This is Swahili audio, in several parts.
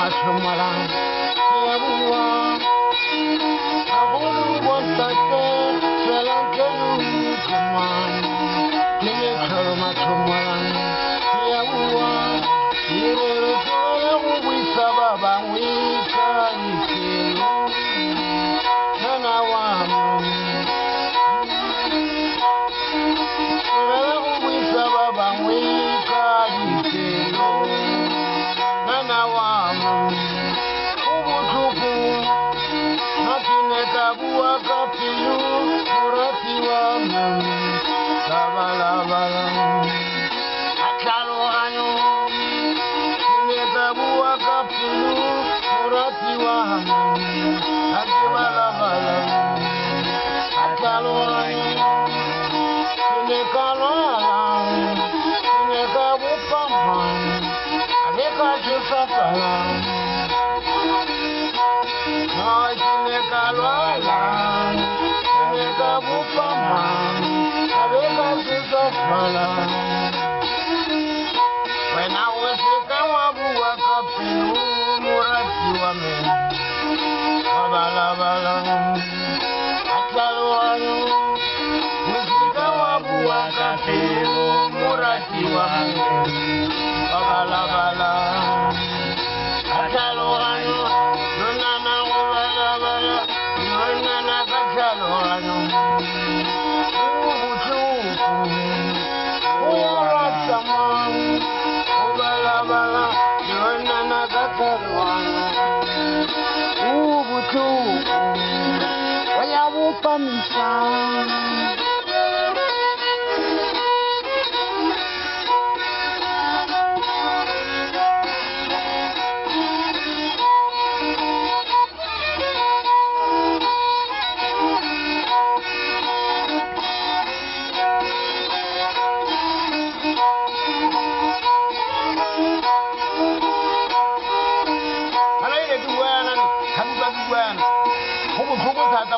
machumala yabuwa abulu wontate selantelu kuman kine karo machumala yabuwa yere tole ubisa baba wika ikelu kana wamu yere ubisa baba wika ikelu kana wamu ubutuku nakinekabuwa kapilu murati wamu sabalabala akalo anyo kinekabuwa kapilu murati wamu akibalabala akalo anyo kinekalwala kinekabupampa abekachusafala kinekalwala kinekabupampa abekachusafala wena weseka wabuwa kapilu murati wame babalabala akalwanyo weseka wabuwa kapilu murati wame babalabala akalwanyo nonana wabalabala nonana kakalwanyo ubutuku uyaratama ubalabala nonana kakalwanyo ubutuku wayabupamisa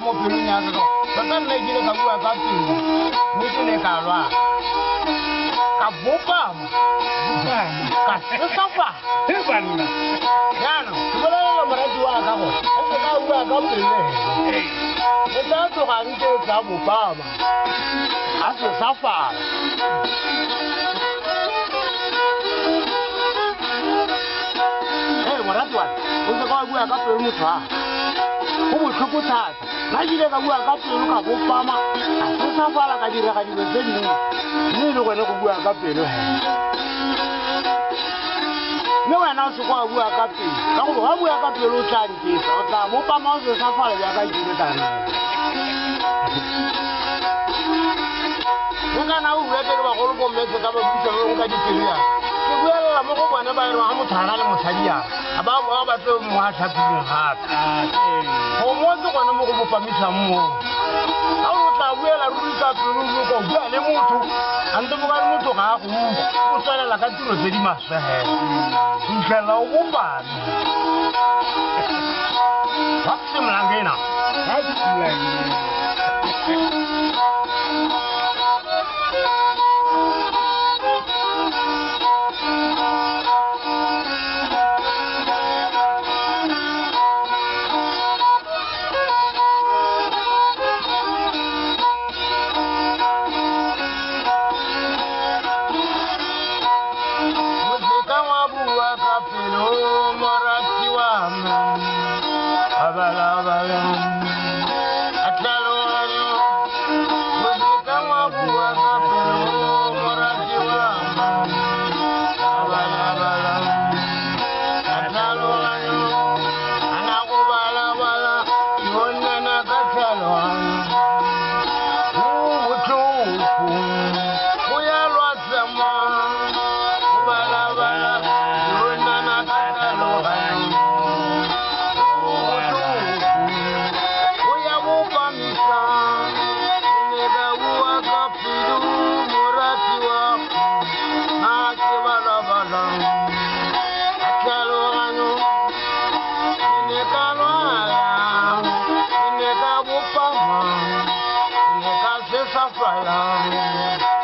mo pilu nya zo tan ne gire ka bua ka pi ni ne ka lwa ka bopa ka safa ban ya no ko la mara duwa ka ko ko ka bua ka pi ne ko ta to ka ni ke ka bopa ma aso safa mara duwa ko ka bua ka pi mu twa ubu tukutata najile kabuya kapelo kabopama kusafala kadira kadibe zeni nilo kwene kubuya kapelo newe na usukwa kubuya kapelo kakubo kabuya kapelo chanjisa ota bopama uzo safala yakajile tani ngana uwete ba kolubo metse kaba bisa lo ngadikiria kubuya la moko bana ba ro hamu thana le mosadia ababu aba tse mo ha thapile hape omozo kona mo go bopamisa mmo a o tla buela ruka pelo go bua le motho ante mo ga motho ga go o tsala la ka tiro tse di maswe ntlela o bopana what's mlangena Safra